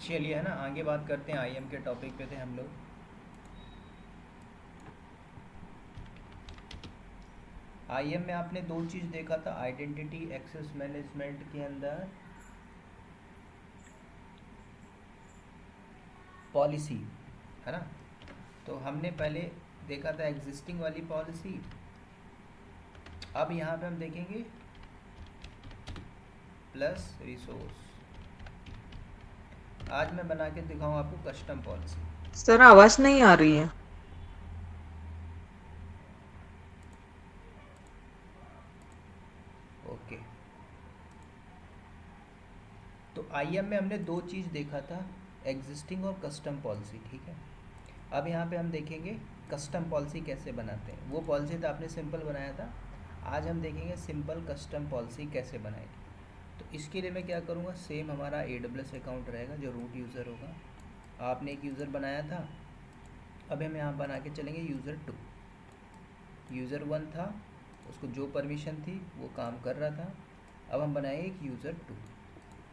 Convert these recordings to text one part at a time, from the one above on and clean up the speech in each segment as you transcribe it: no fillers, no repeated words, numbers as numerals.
चलिए है ना, आगे बात करते हैं। आईएम के टॉपिक पे थे हम लोग। आईएम में आपने दो चीज़ देखा था, आइडेंटिटी एक्सेस मैनेजमेंट के अंदर पॉलिसी, है ना। तो हमने पहले देखा था एग्जिस्टिंग वाली पॉलिसी। अब यहाँ पे हम देखेंगे प्लस रिसोर्स। आज मैं बना के दिखाऊँ आपको कस्टम पॉलिसी। सर आवाज नहीं आ रही है। ओके, तो आईएम में हमने दो चीज़ देखा था, एग्जिस्टिंग और कस्टम पॉलिसी, ठीक है। अब यहाँ पे हम देखेंगे कस्टम पॉलिसी कैसे बनाते हैं। वो पॉलिसी तो आपने सिंपल बनाया था, आज हम देखेंगे सिंपल कस्टम पॉलिसी कैसे बनाएंगे। तो इसके लिए मैं क्या करूँगा, सेम हमारा AWS अकाउंट रहेगा जो रूट यूज़र होगा। आपने एक यूज़र बनाया था, अब हम यहाँ बना के चलेंगे यूज़र 2। यूज़र 1 था, उसको जो परमिशन थी वो काम कर रहा था। अब हम बनाएंगे एक यूज़र 2,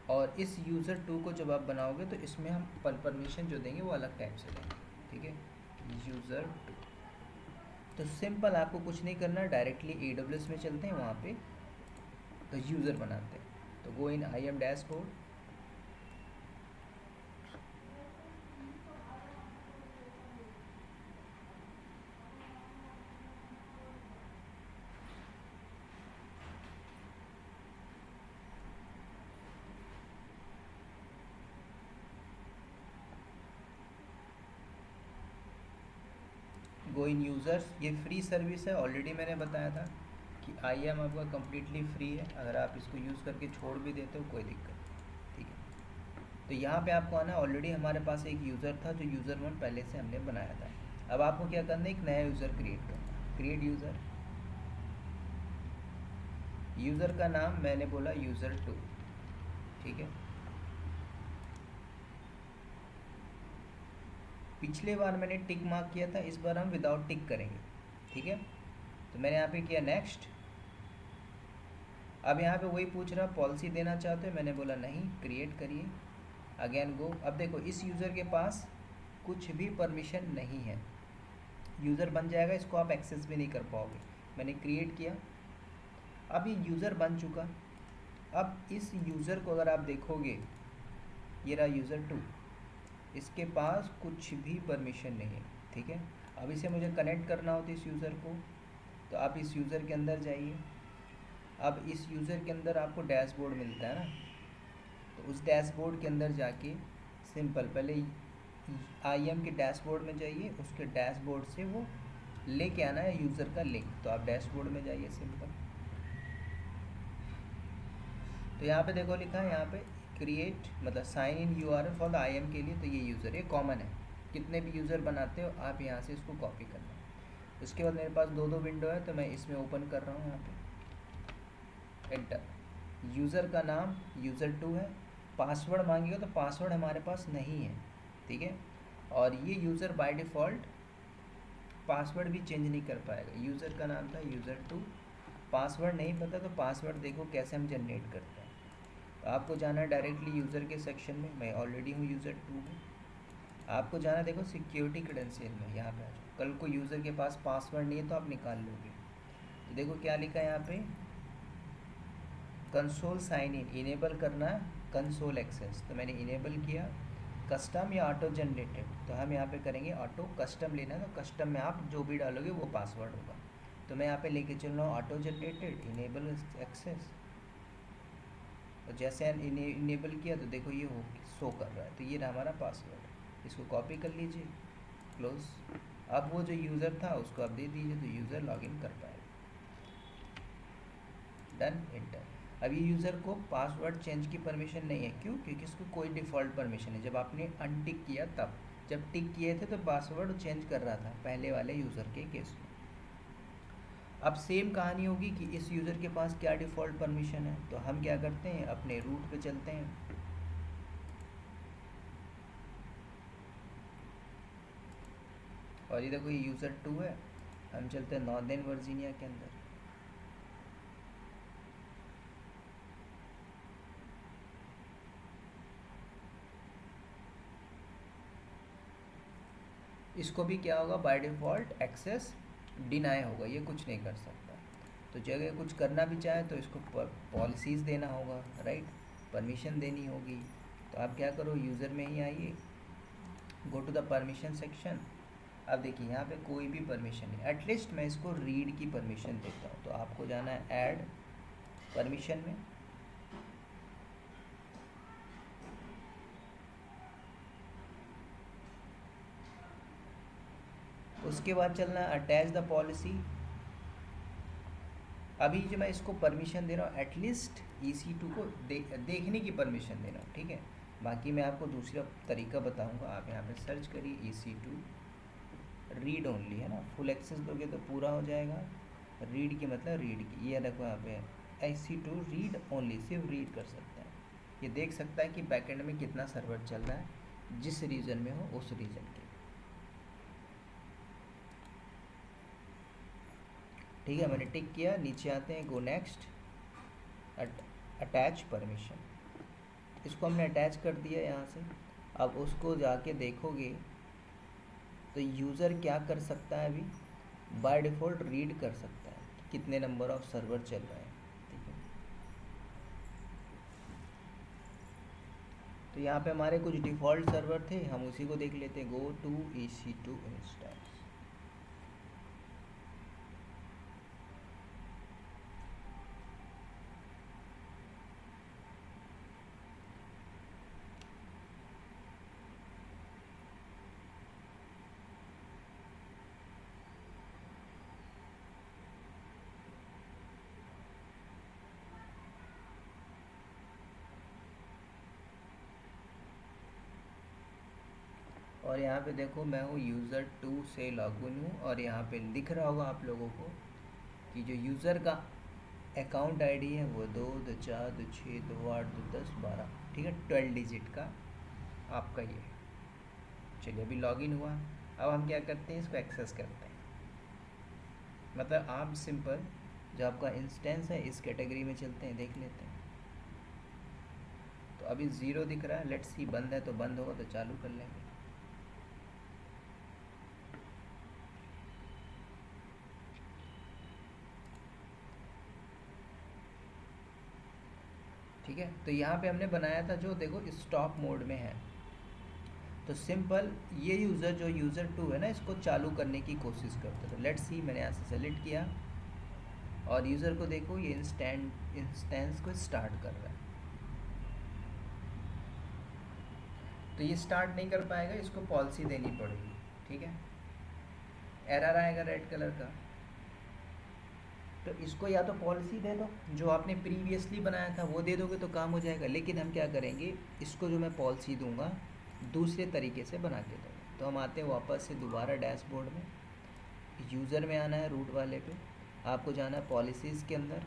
और इस यूज़र 2 को जब आप बनाओगे तो इसमें हम परमिशन जो देंगे वो अलग टाइप से देंगे, ठीक है। यूज़र 2, तो सिंपल आपको कुछ नहीं करना, डायरेक्टली AWS में चलते हैं, वहाँ पे तो यूज़र बनाते हैं। तो गो इन IAM डैशबोर्ड। गो इन यूज़र्स, ये फ्री सर्विस है, ऑलरेडी मैंने बताया था कि IAM आपका कम्प्लीटली फ्री है। अगर आप इसको यूज़ करके छोड़ भी देते हो कोई दिक्कत नहीं, ठीक है। तो यहाँ पे आपको आना, ऑलरेडी हमारे पास एक यूज़र था जो यूज़र 1 पहले से हमने बनाया था। अब आपको क्या करना है, एक नया यूज़र क्रिएट करना। क्रिएट यूज़र, यूज़र का नाम मैंने बोला यूज़र 2, ठीक है। पिछले बार मैंने टिक मार्क किया था, इस बार हम विदाउट टिक करेंगे, ठीक है। तो मैंने यहाँ पे किया नेक्स्ट। अब यहाँ पे वही पूछ रहा पॉलिसी देना चाहते हो, मैंने बोला नहीं, क्रिएट करिए, अगेन गो। अब देखो इस यूज़र के पास कुछ भी परमिशन नहीं है, यूज़र बन जाएगा, इसको आप एक्सेस भी नहीं कर पाओगे। मैंने क्रिएट किया, अब ये यूज़र बन चुका। अब इस यूज़र को अगर आप देखोगे, ये रहा यूज़र 2, इसके पास कुछ भी परमिशन नहीं है, ठीक है। अब इसे मुझे कनेक्ट करना होता है इस यूज़र को, तो आप इस यूज़र के अंदर जाइए। अब इस यूज़र के अंदर आपको डैशबोर्ड मिलता है ना, तो उस डैशबोर्ड के अंदर जाके सिंपल पहले IAM के डैशबोर्ड में जाइए, उसके डैशबोर्ड से वो लेके आना है यूज़र का लिंक। तो आप डैशबोर्ड में जाइए सिंपल, तो यहाँ पे देखो लिखा है यहाँ पे क्रिएट, मतलब sign in URL for the IAM के लिए। तो ये यूज़र, ये कॉमन है, कितने भी यूज़र बनाते हो आप यहाँ से इसको कॉपी करना है। उसके बाद मेरे पास दो विंडो है, तो मैं इसमें ओपन कर रहा हूँ, यहाँ पे एंटर। यूज़र का नाम यूज़र 2 है, पासवर्ड मांगेगा तो पासवर्ड हमारे पास नहीं है, ठीक है। और ये यूज़र बाय डिफ़ॉल्ट पासवर्ड भी चेंज नहीं कर पाएगा। यूज़र का नाम था यूज़र 2, पासवर्ड नहीं पता, तो पासवर्ड देखो कैसे हम जनरेट करते हैं। तो आपको जाना है डायरेक्टली यूज़र के सेक्शन में, मैं ऑलरेडी हूँ यूज़र 2 में। आपको जाना देखो सिक्योरिटी क्रेडेंशियल में, यहाँ पे आ जाओ। कल को यूज़र के पास पासवर्ड नहीं है तो आप निकाल लोगे। तो देखो क्या लिखा है यहाँ पे, कंसोल साइन इन इनेबल करना है, कंसोल एक्सेस, तो मैंने इनेबल किया। कस्टम या ऑटो जनरेटेड, तो हम यहाँ पे करेंगे ऑटो। कस्टम लेना है तो कस्टम में आप जो भी डालोगे वो पासवर्ड होगा। तो मैं यहाँ पे लेके चल रहा हूँ ऑटो जनरेटेड इनेबल एक्सेस, और जैसे इनेबल किया तो देखो ये हो शो कर रहा है, तो ये रहा हमारा पासवर्ड। इसको कॉपी कर लीजिए, क्लोज। अब वो जो यूज़र था उसको आप दे दीजिए, तो यूज़र लॉगिन कर पाएगा। Done, enter. अब ये यूज़र को पासवर्ड चेंज की परमिशन नहीं है, क्यों? क्योंकि इसको कोई डिफ़ॉल्ट परमिशन है। जब आपने अनटिक किया तब, जब टिक किए थे तो पासवर्ड चेंज कर रहा था पहले वाले यूज़र के केस में। अब सेम कहानी होगी कि इस यूज़र के पास क्या डिफ़ॉल्ट परमिशन है, तो हम क्या करते हैं, अपने रूट पे चलते हैं। और ये देखो ये यूज़र 2 है, हम चलते हैं नॉर्दर्न वर्जीनिया के अंदर। इसको भी क्या होगा, बाय डिफ़ॉल्ट एक्सेस डिनाई होगा, ये कुछ नहीं कर सकता। तो जगह कुछ करना भी चाहे तो इसको पॉलिसीज़ देना होगा, राइट, परमिशन देनी होगी। तो आप क्या करो, यूज़र में ही आइए, go to the permission section. अब देखिए यहाँ पे कोई भी परमिशन नहीं, एटलीस्ट मैं इसको रीड की परमिशन देता हूँ। तो आपको जाना है ऐड परमिशन में, उसके बाद चलना है अटैच द पॉलिसी। अभी जो मैं इसको परमिशन दे रहा हूँ एटलीस्ट EC2 को देखने की परमिशन दे रहा हूँ, ठीक है। बाकी मैं आपको दूसरा तरीका बताऊँगा। आप यहाँ पे सर्च करिए EC2 रीड ओनली, है ना, फुल एक्सेस दोगे तो पूरा हो जाएगा, रीड की मतलब रीड की, ये देखो यहाँ पे EC2 रीड ओनली, सिर्फ रीड कर सकता है। ये देख सकता है कि बैकएंड में कितना सर्वर चल रहा है, जिस रीजन में हो उस रीजन के, ठीक है। मैंने टिक किया, नीचे आते हैं, गो नेक्स्ट, अटैच परमिशन, इसको हमने अटैच कर दिया यहाँ से। अब उसको जाके देखोगे तो यूज़र क्या कर सकता है, अभी बाय डिफ़ॉल्ट रीड कर सकता है कितने नंबर ऑफ सर्वर चल रहे हैं, ठीक है। तो यहाँ पे हमारे कुछ डिफ़ॉल्ट सर्वर थे, हम उसी को देख लेते हैं, गो टू EC2 इंस्टेंस। और यहाँ पे देखो मैं हूँ user2 से लॉगिन हूँ, और यहाँ पे दिख रहा होगा आप लोगों को कि जो यूज़र का अकाउंट आईडी है वो 2 2 4 2 6 2 8 2 10 12, ठीक है, 12 डिजिट का आपका ये है। चलिए अभी लॉगिन हुआ, अब हम क्या करते हैं, इसको एक्सेस करते हैं। मतलब आप सिंपल जो आपका इंस्टेंस है इस कैटेगरी में चलते हैं, देख लेते हैं। तो अभी 0 दिख रहा है, लेट्स सी, बंद है तो बंद होगा, तो चालू कर लेंगे। ठीक है, तो यहाँ पे हमने बनाया था जो, देखो स्टॉप मोड में है। तो सिंपल ये यूज़र जो user2 है ना, इसको चालू करने की कोशिश करते। तो लेट्स सी, मैंने यहाँ से सेलेक्ट किया और यूज़र को देखो ये इंस्टेंस को स्टार्ट कर रहा है। तो ये स्टार्ट नहीं कर पाएगा, इसको पॉलिसी देनी पड़ेगी, ठीक है। एरर आएगा रेड कलर का, तो इसको या तो पॉलिसी दे दो, जो आपने प्रीवियसली बनाया था वो दे दोगे तो काम हो जाएगा। लेकिन हम क्या करेंगे, इसको जो मैं पॉलिसी दूंगा दूसरे तरीके से बना के दूँगा। तो हम आते हैं वापस से दोबारा डैशबोर्ड में, यूज़र में आना है, रूट वाले पे आपको जाना है, पॉलिसीज़ के अंदर,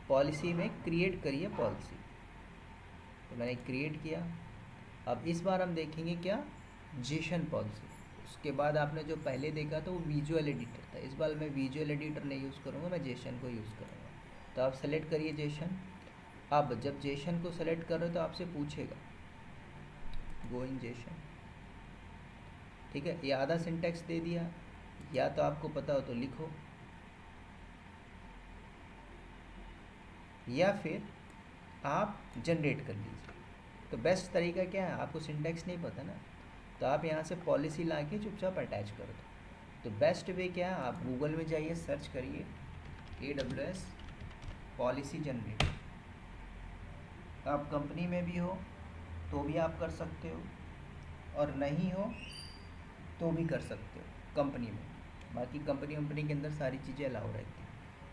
पॉलिसी में क्रिएट करिए पॉलिसी। तो मैंने क्रिएट किया। अब इस बार हम देखेंगे क्या, जेसन पॉलिसी। उसके बाद आपने जो पहले देखा था वो विजुअल एडिटर था, इस बार मैं विजुअल एडिटर नहीं यूज़ करूँगा, मैं जेसन को यूज़ करूँगा। तो आप सेलेक्ट करिए जेसन। अब जब जेसन को सेलेक्ट कर रहे हो तो आपसे पूछेगा गो इन जेसन, ठीक है। ये आधा सिंटेक्स दे दिया, या तो आपको पता हो तो लिखो, या फिर आप जनरेट कर लीजिए। तो बेस्ट तरीका क्या है, आपको सिंटेक्स नहीं पता ना, तो आप यहाँ से पॉलिसी ला के चुपचाप अटैच कर दो। तो बेस्ट वे क्या है, आप गूगल में जाइए, सर्च करिए AWS पॉलिसी जनरेटर। आप कंपनी में भी हो तो भी आप कर सकते हो, और नहीं हो तो भी कर सकते हो कंपनी में। बाकी कंपनी के अंदर सारी चीज़ें अलाउ रहती हैं।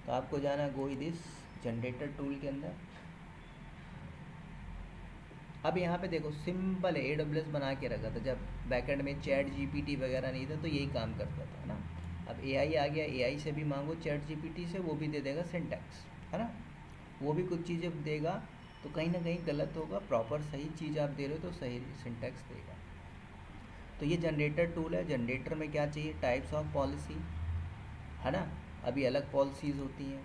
तो आपको जाना है गो दिस जनरेटर टूल के अंदर। अब यहाँ पे देखो सिंपल है, AWS बना के रखा था, जब बैकएंड में ChatGPT वगैरह नहीं था तो यही काम करता था ना। अब AI आ गया, AI से भी मांगो ChatGPT से, वो भी दे देगा सिंटैक्स, है ना, वो भी कुछ चीज़ें देगा। तो कहीं ना कहीं गलत होगा, प्रॉपर सही चीज़ आप दे रहे हो तो सही सिंटैक्स देगा। तो ये जनरेटर टूल है। जनरेटर में क्या चाहिए, टाइप्स ऑफ पॉलिसी, है ना, अभी अलग पॉलिसीज़ होती हैं,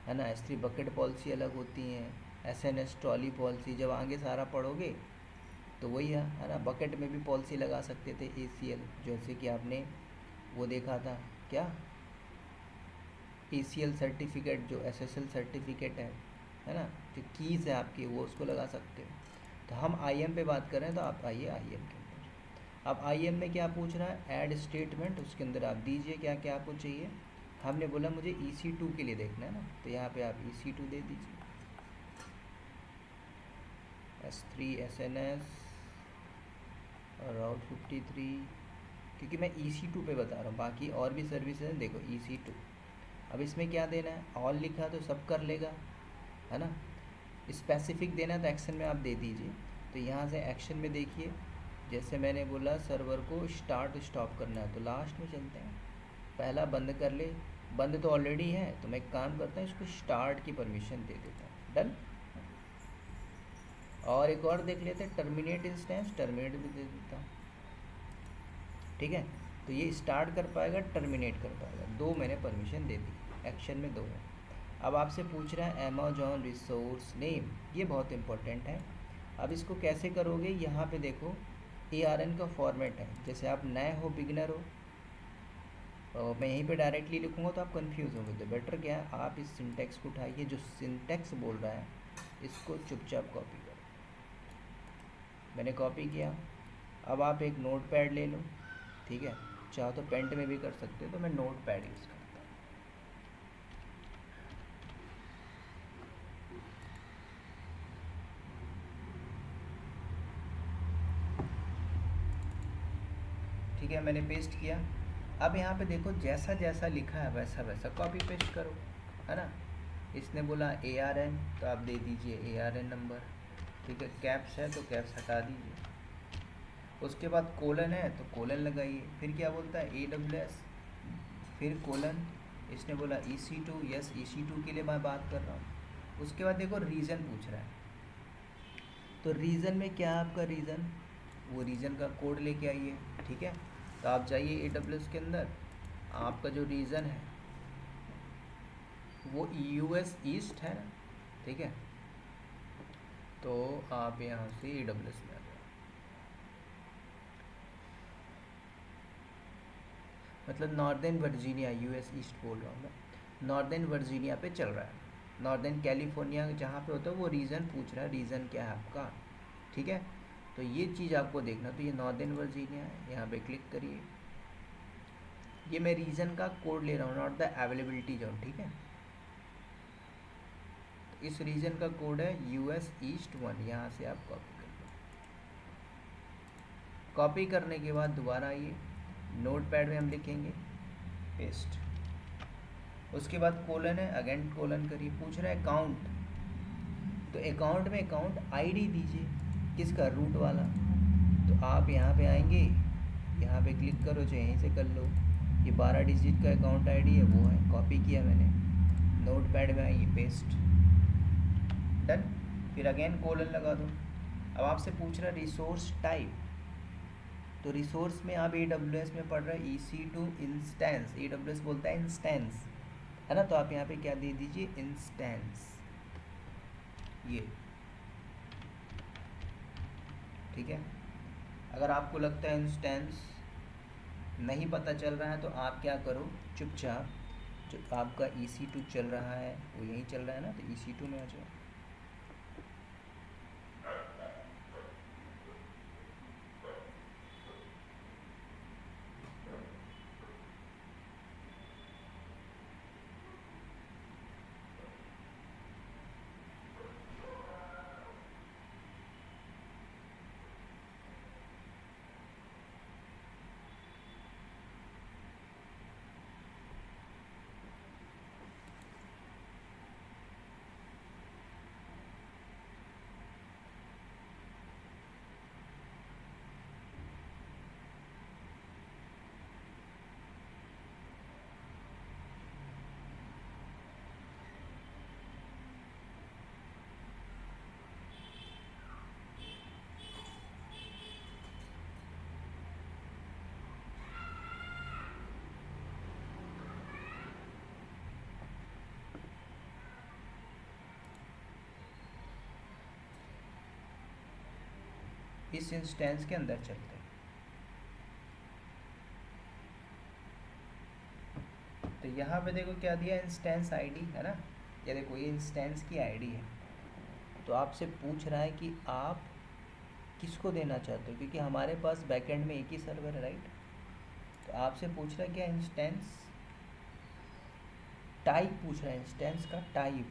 है ना, S3 बकेट पॉलिसी अलग होती हैं, SNS ट्रॉली पॉलिसी, जब आगे सारा पढ़ोगे तो वही है ना, बकेट में भी पॉलिसी लगा सकते थे ACL, जैसे कि आपने वो देखा था क्या, ACL सर्टिफिकेट, जो SSL सर्टिफिकेट है ना, जो कीज़ है आपकी, वो उसको लगा सकते हो। तो हम IM पे बात कर रहे हैं, तो आप आइए IM के अंदर। अब IM में क्या पूछ रहा है, ऐड स्टेटमेंट, उसके अंदर आप दीजिए क्या क्या आपको चाहिए। हमने बोला मुझे EC2 के लिए देखना है ना, तो यहाँ पे आप EC2 दे दीजिए, S3 SNS राउट 53, क्योंकि मैं EC2 पे बता रहा हूँ, बाकी और भी सर्विसेज हैं, देखो EC2। अब इसमें क्या देना है, ऑल लिखा तो सब कर लेगा, है ना। स्पेसिफिक देना है तो एक्शन में आप दे दीजिए। तो यहाँ से एक्शन में देखिए, जैसे मैंने बोला सर्वर को स्टार्ट स्टॉप करना है, तो लास्ट में चलते हैं, पहला बंद कर ले, बंद तो ऑलरेडी है, तो मैं एक काम करता हूँ, इसको स्टार्ट की परमिशन दे देता हूँ, डन। और एक और देख लेते हैं, टर्मिनेट इंस्टेंस, टर्मिनेट भी दे देता हूँ, ठीक है। तो ये स्टार्ट कर पाएगा, टर्मिनेट कर पाएगा, दो मैंने परमिशन दे दी, एक्शन में दो है। अब आपसे पूछ रहा है अमेजॉन रिसोर्स नेम, ये बहुत इंपॉर्टेंट है। अब इसको कैसे करोगे, यहाँ पे देखो ARN का फॉर्मेट है, जैसे आप नए हो, बिगिनर हो, और मैं यहीं पे डायरेक्टली लिखूँगा तो आप कंफ्यूज होंगे, तो बेटर क्या है, आप इस सिंटेक्स को उठाइए, जो सिंटेक्स बोल रहा है इसको चुपचाप कॉपी करो। मैंने कॉपी किया। अब आप एक नोट पैड ले लो, ठीक है, चाहो तो पेंट में भी कर सकते हो, तो मैं नोट पैड यूज़ करता हूँ। ठीक है, मैंने पेस्ट किया। अब यहाँ पे देखो, जैसा जैसा लिखा है वैसा वैसा कॉपी पेस्ट करो, है ना। इसने बोला ARN, तो आप दे दीजिए ARN नंबर, ठीक है। कैप्स है तो कैप्स हटा दीजिए। उसके बाद कोलन है तो कोलन लगाइए। फिर क्या बोलता है, AWS, फिर कोलन, इसने बोला EC2, यस EC2 के लिए मैं बात कर रहा हूँ। उसके बाद देखो रीज़न पूछ रहा है, तो रीज़न में क्या है आपका रीज़न, वो रीज़न का कोड लेके आइए, ठीक है। तो आप जाइए AWS के अंदर, आपका जो रीज़न है वो US ईस्ट है ना, ठीक है। तो आप यहाँ से AWS में आ जाओ, मतलब नॉर्दर्न वर्जीनिया, US ईस्ट बोल रहा हूँ मैं, नॉर्दर्न वर्जीनिया पे चल रहा है। नॉर्दर्न कैलिफोर्निया जहाँ पे होता है वो रीज़न पूछ रहा है, रीज़न क्या है आपका, ठीक है। तो ये चीज़ आपको देखना, तो ये नॉर्दर्न वर्जीनिया है, यहाँ पे क्लिक करिए। ये मैं रीज़न का कोड ले रहा हूँ, नॉट द अवेलेबिलिटी जोन, ठीक है। इस रीजन का कोड है US ईस्ट 1, यहाँ से आप कॉपी कर लो। कॉपी करने के बाद दोबारा आइए, नोट पैड में हम लिखेंगे पेस्ट, उसके बाद कोलन है, अगेन कोलन करिए। पूछ रहा है अकाउंट, तो अकाउंट में अकाउंट ID दीजिए, किसका, रूट वाला। तो आप यहाँ पे आएंगे, यहाँ पे क्लिक करो, चाहे यहीं से कर लो, ये 12 डिजिट का अकाउंट ID है, वो है, कॉपी किया मैंने, नोट पैड में आइए, पेस्ट, डन। फिर अगेन कोलन लगा दो। अब आपसे पूछ रहा है रिसोर्स टाइप, तो रिसोर्स में आप AWS में पढ़ रहे हैं EC2 इंस्टेंस, AWS बोलता है इंस्टेंस, है ना। तो आप यहाँ पे क्या दे दीजिए, इंस्टेंस, ये, ठीक है। अगर आपको लगता है इंस्टेंस नहीं पता चल रहा है, तो आप क्या करो, चुपचाप, जो आपका EC2 चल रहा है वो यहीं चल रहा है ना, तो EC2 में आ जाओ। इस इंस्टेंस के अंदर चलते हैं। तो यहाँ पे देखो क्या दिया, इंस्टेंस आईडी है ना, ये देखो ये इंस्टेंस की आईडी है। तो आपसे पूछ रहा है कि आप किसको देना चाहते हो, क्योंकि हमारे पास बैकएंड में एक ही सर्वर है, राइट। तो आपसे पूछ रहा है क्या, इंस्टेंस टाइप पूछ रहा है, इंस्टेंस का टाइप,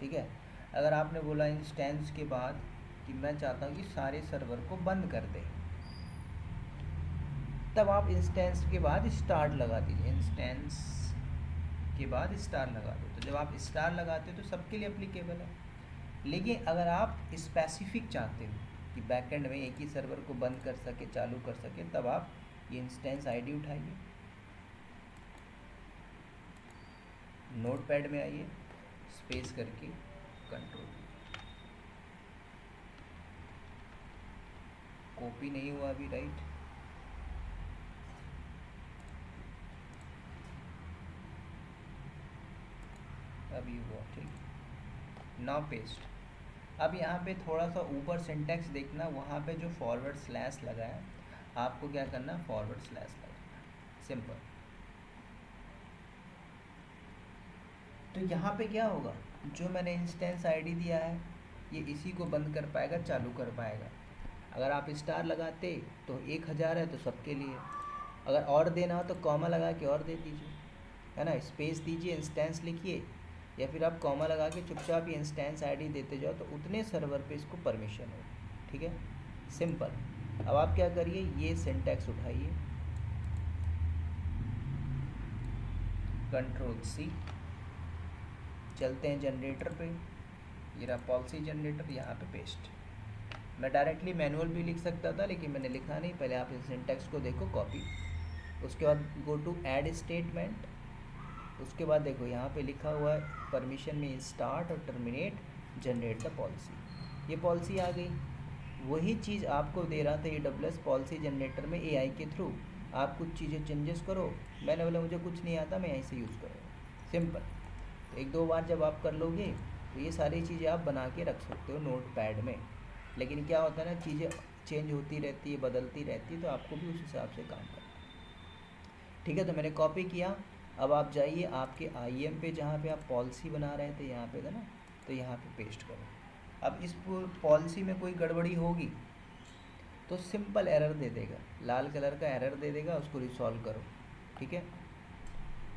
ठीक है। अगर आपने बोला इंस्टेंस के बाद कि मैं चाहता हूँ कि सारे सर्वर को बंद कर दे, तब आप इंस्टेंस के बाद स्टार लगा दीजिए, इंस्टेंस के बाद स्टार लगा दो। तो जब आप स्टार लगाते हो तो सबके लिए एप्लीकेबल है। लेकिन अगर आप स्पेसिफिक चाहते हो कि बैकएंड में एक ही सर्वर को बंद कर सके चालू कर सके, तब आप ये इंस्टेंस आईडी उठाइए, नोटपैड में आइए, स्पेस करके कंट्रोल, कॉपी नहीं हुआ अभी, राइट। अभी हुआ, ठीक। Now paste. अब यहाँ पे थोड़ा सा ऊपर सिंटेक्स देखना, वहाँ पे जो फॉरवर्ड स्लैश लगा है आपको क्या करना, फॉरवर्ड स्लैश लगाना, सिंपल। तो यहाँ पे क्या होगा, जो मैंने इंस्टेंस आईडी दिया है ये इसी को बंद कर पाएगा, चालू कर पाएगा। अगर आप स्टार लगाते तो 1000 है तो सबके लिए, अगर और देना हो तो कॉमा लगा के और दे दीजिए, है ना, स्पेस दीजिए, इंस्टेंस लिखिए, या फिर आप कॉमा लगा के चुपचाप ये इंस्टेंस आईडी देते जाओ, तो उतने सर्वर पे इसको परमिशन हो, ठीक है, सिंपल। अब आप क्या करिए, ये सिंटैक्स उठाइए, कंट्रोल सी, चलते हैं जनरेटर पे, ये रहा पॉलिसी जनरेटर, यहाँ पे पेस्ट। मैं डायरेक्टली मैनुअल भी लिख सकता था लेकिन मैंने लिखा नहीं, पहले आप इस सिंटैक्स को देखो, कॉपी, उसके बाद गो टू ऐड स्टेटमेंट, उसके बाद देखो यहाँ पे लिखा हुआ है परमिशन में स्टार्ट और टर्मिनेट जनरेट द पॉलिसी, ये पॉलिसी आ गई। वही चीज़ आपको दे रहा था AWS पॉलिसी जनरेटर में AI के थ्रू, आप कुछ चीज़ें चेंजेस करो, मैंने बोला मुझे कुछ नहीं आता, मैं यहीं से यूज़ करूँगा, सिंपल। तो एक दो बार जब आप कर लोगे तो ये सारी चीज़ें आप बना के रख सकते हो नोटपैड में। लेकिन क्या होता है ना, चीज़ें चेंज होती रहती है, बदलती रहती है, तो आपको भी उस हिसाब से काम करना है, ठीक है। तो मैंने कॉपी किया, अब आप जाइए आपके IAM पे जहाँ पे आप पॉलिसी बना रहे थे, यहाँ पे था ना, तो यहाँ पे पेस्ट करो। अब इस पॉलिसी में कोई गड़बड़ी होगी तो सिंपल एरर दे देगा, लाल कलर का एरर दे देगा, उसको रिसॉल्व करो, ठीक है।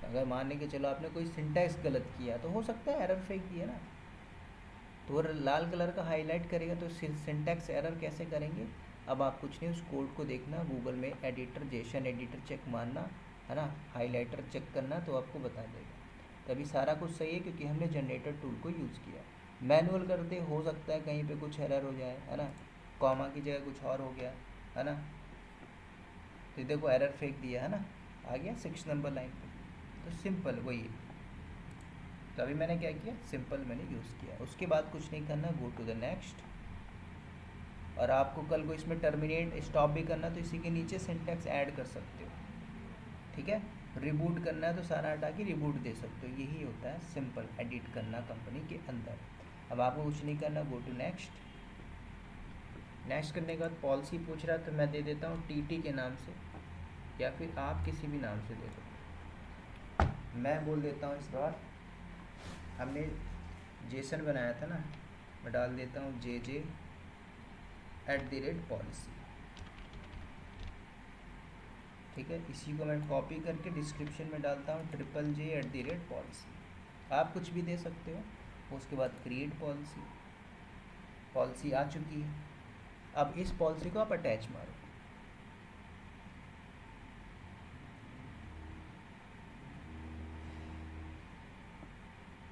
अगर मान लें कि चलो आपने कोई सिंटैक्स गलत किया तो हो सकता है एरर फेंक दिया ना, तो वो लाल कलर का हाईलाइट करेगा, तो सिंटैक्स एरर कैसे करेंगे। अब आप कुछ नहीं, उस कोड को देखना, गूगल में एडिटर, जेसन एडिटर चेक मारना, है ना, हाईलाइटर चेक करना, तो आपको बता देगा। तभी सारा कुछ सही है, क्योंकि हमने जनरेटर टूल को यूज़ किया। मैनुअल करते हो सकता है कहीं पे कुछ एरर हो जाए, है ना, कॉमा की जगह कुछ और हो गया, है ना, तो देखो एरर फेंक दिया, है ना, आ गया 6 नंबर लाइन पे। तो सिंपल वही है। तो अभी मैंने क्या किया, सिंपल मैंने यूज़ किया, उसके बाद कुछ नहीं करना, गो टू द नेक्स्ट। और आपको कल को इसमें टर्मिनेट स्टॉप भी करना तो इसी के नीचे सिंटैक्स ऐड कर सकते हो, ठीक है। रिबूट करना है तो सारा हटा के रिबूट दे सकते हो, यही होता है सिंपल एडिट करना कंपनी के अंदर। अब आपको कुछ नहीं करना, गो टू नेक्स्ट। नेक्स्ट करने के बाद पॉलिसी पूछ रहा है तो मैं दे देता हूँ TT के नाम से, या फिर आप किसी भी नाम से दे दो। मैं बोल देता हूँ इस बार, हमने जेसन बनाया था ना, मैं डाल देता हूँ JJ@policy, ठीक है। इसी को मैं कॉपी करके डिस्क्रिप्शन में डालता हूँ, JJJ@policy, आप कुछ भी दे सकते हो। उसके बाद क्रिएट पॉलिसी, पॉलिसी आ चुकी है। अब इस पॉलिसी को आप अटैच मारो,